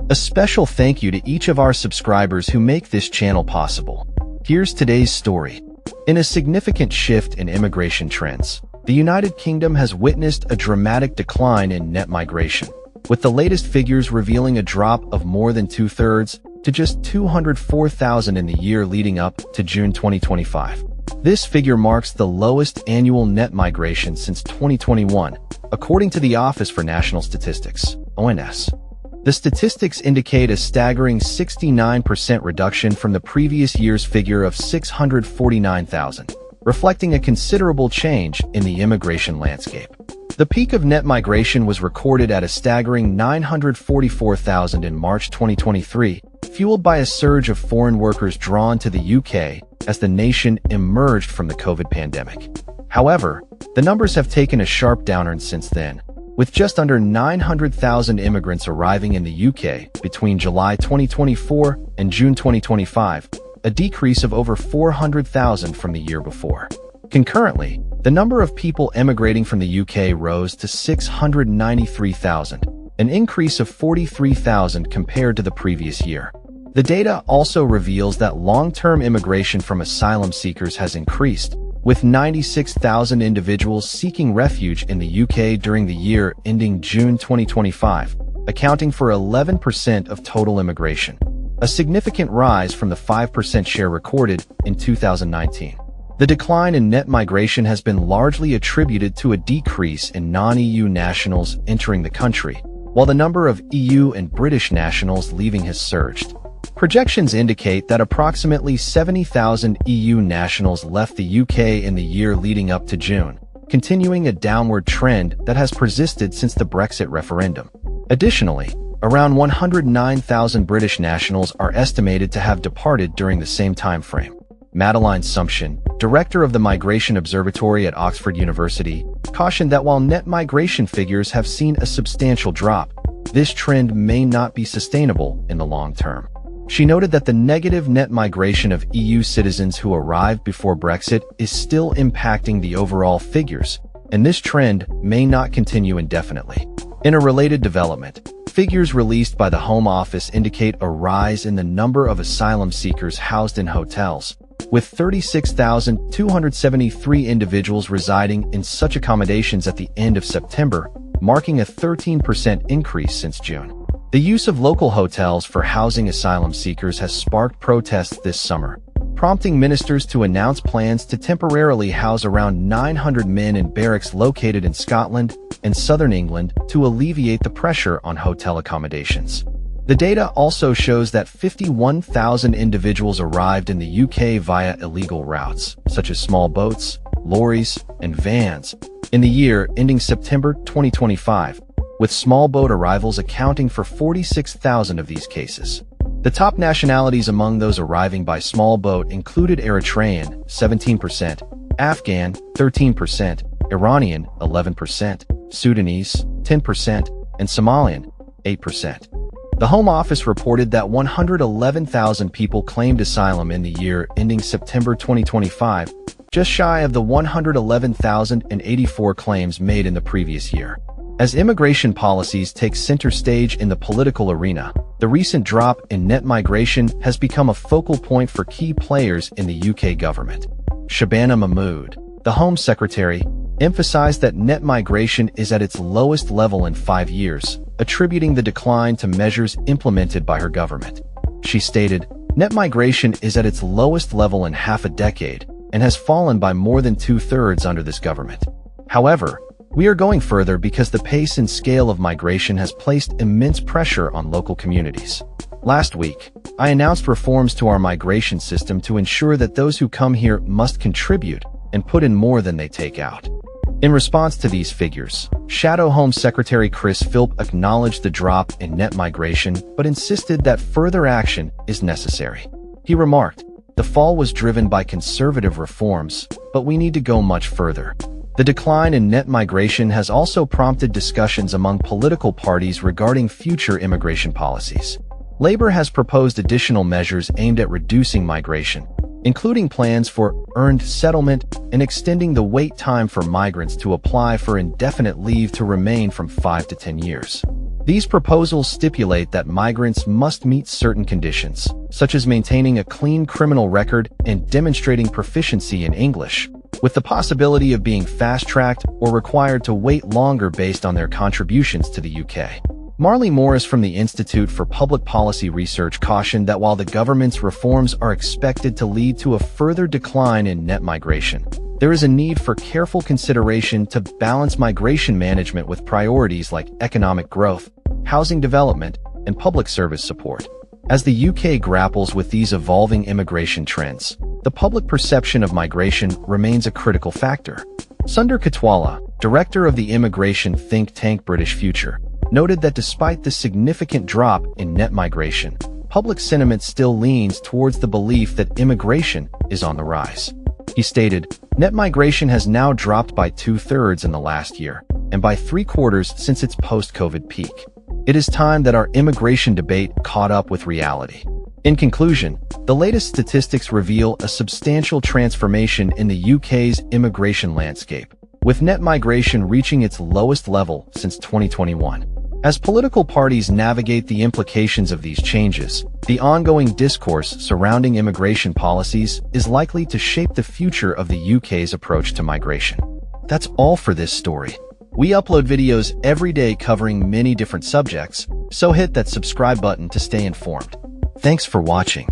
A special thank you to each of our subscribers who make this channel possible. Here's today's story. In a significant shift in immigration trends, the United Kingdom has witnessed a dramatic decline in net migration, with the latest figures revealing a drop of more than two-thirds to just 204,000 in the year leading up to June 2025. This figure marks the lowest annual net migration since 2021, according to the Office for National Statistics, ONS. The statistics indicate a staggering 69% reduction from the previous year's figure of 649,000, reflecting a considerable change in the immigration landscape. The peak of net migration was recorded at a staggering 944,000 in March 2023, fueled by a surge of foreign workers drawn to the UK as the nation emerged from the COVID pandemic. However, the numbers have taken a sharp downturn since then, with just under 900,000 immigrants arriving in the UK between July 2024 and June 2025, a decrease of over 400,000 from the year before. Concurrently, the number of people emigrating from the UK rose to 693,000, an increase of 43,000 compared to the previous year. The data also reveals that long-term immigration from asylum seekers has increased, with 96,000 individuals seeking refuge in the UK during the year ending June 2025, accounting for 11% of total immigration, a significant rise from the 5% share recorded in 2019. The decline in net migration has been largely attributed to a decrease in non-EU nationals entering the country, while the number of EU and British nationals leaving has surged. Projections indicate that approximately 70,000 EU nationals left the UK in the year leading up to June, continuing a downward trend that has persisted since the Brexit referendum. Additionally, around 109,000 British nationals are estimated to have departed during the same time frame. Madeline Sumption, director of the Migration Observatory at Oxford University, cautioned that while net migration figures have seen a substantial drop, this trend may not be sustainable in the long term. She noted that the negative net migration of EU citizens who arrived before Brexit is still impacting the overall figures, and this trend may not continue indefinitely. In a related development, figures released by the Home Office indicate a rise in the number of asylum seekers housed in hotels, with 36,273 individuals residing in such accommodations at the end of September, marking a 13% increase since June. The use of local hotels for housing asylum seekers has sparked protests this summer, prompting ministers to announce plans to temporarily house around 900 men in barracks located in Scotland and southern England to alleviate the pressure on hotel accommodations. The data also shows that 51,000 individuals arrived in the UK via illegal routes, such as small boats, lorries, and vans, in the year ending September 2025, with small boat arrivals accounting for 46,000 of these cases. The top nationalities among those arriving by small boat included Eritrean, 17%, Afghan, 13%, Iranian, 11%, Sudanese, 10%, and Somalian, 8%. The Home Office reported that 111,000 people claimed asylum in the year ending September 2025, just shy of the 111,084 claims made in the previous year. As immigration policies take center stage in the political arena, the recent drop in net migration has become a focal point for key players in the UK government. Shabana Mahmood, the Home Secretary, emphasized that net migration is at its lowest level in 5 years, attributing the decline to measures implemented by her government. She stated, "Net migration is at its lowest level in half a decade and has fallen by more than two-thirds under this government. However, we are going further because the pace and scale of migration has placed immense pressure on local communities." Last week, I announced reforms to our migration system to ensure that those who come here must contribute and put in more than they take out. In response to these figures, Shadow Home Secretary Chris Philp acknowledged the drop in net migration but insisted that further action is necessary. He remarked, "The fall was driven by conservative reforms, but we need to go much further." The decline in net migration has also prompted discussions among political parties regarding future immigration policies. Labour has proposed additional measures aimed at reducing migration, including plans for earned settlement and extending the wait time for migrants to apply for indefinite leave to remain from 5 to 10 years. These proposals stipulate that migrants must meet certain conditions, such as maintaining a clean criminal record and demonstrating proficiency in English, with the possibility of being fast-tracked or required to wait longer based on their contributions to the UK. Marley Morris from the Institute for Public Policy Research cautioned that while the government's reforms are expected to lead to a further decline in net migration, there is a need for careful consideration to balance migration management with priorities like economic growth, housing development, and public service support. As the UK grapples with these evolving immigration trends, the public perception of migration remains a critical factor. Sundar Katwala, director of the immigration think tank British Future, noted that despite the significant drop in net migration, public sentiment still leans towards the belief that immigration is on the rise. He stated, "Net migration has now dropped by 2/3 in the last year, and by 3/4 since its post-COVID peak. It is time that our immigration debate caught up with reality." In conclusion, the latest statistics reveal a substantial transformation in the UK's immigration landscape, with net migration reaching its lowest level since 2021. As political parties navigate the implications of these changes, the ongoing discourse surrounding immigration policies is likely to shape the future of the UK's approach to migration. That's all for this story. We upload videos every day covering many different subjects, so hit that subscribe button to stay informed. Thanks for watching.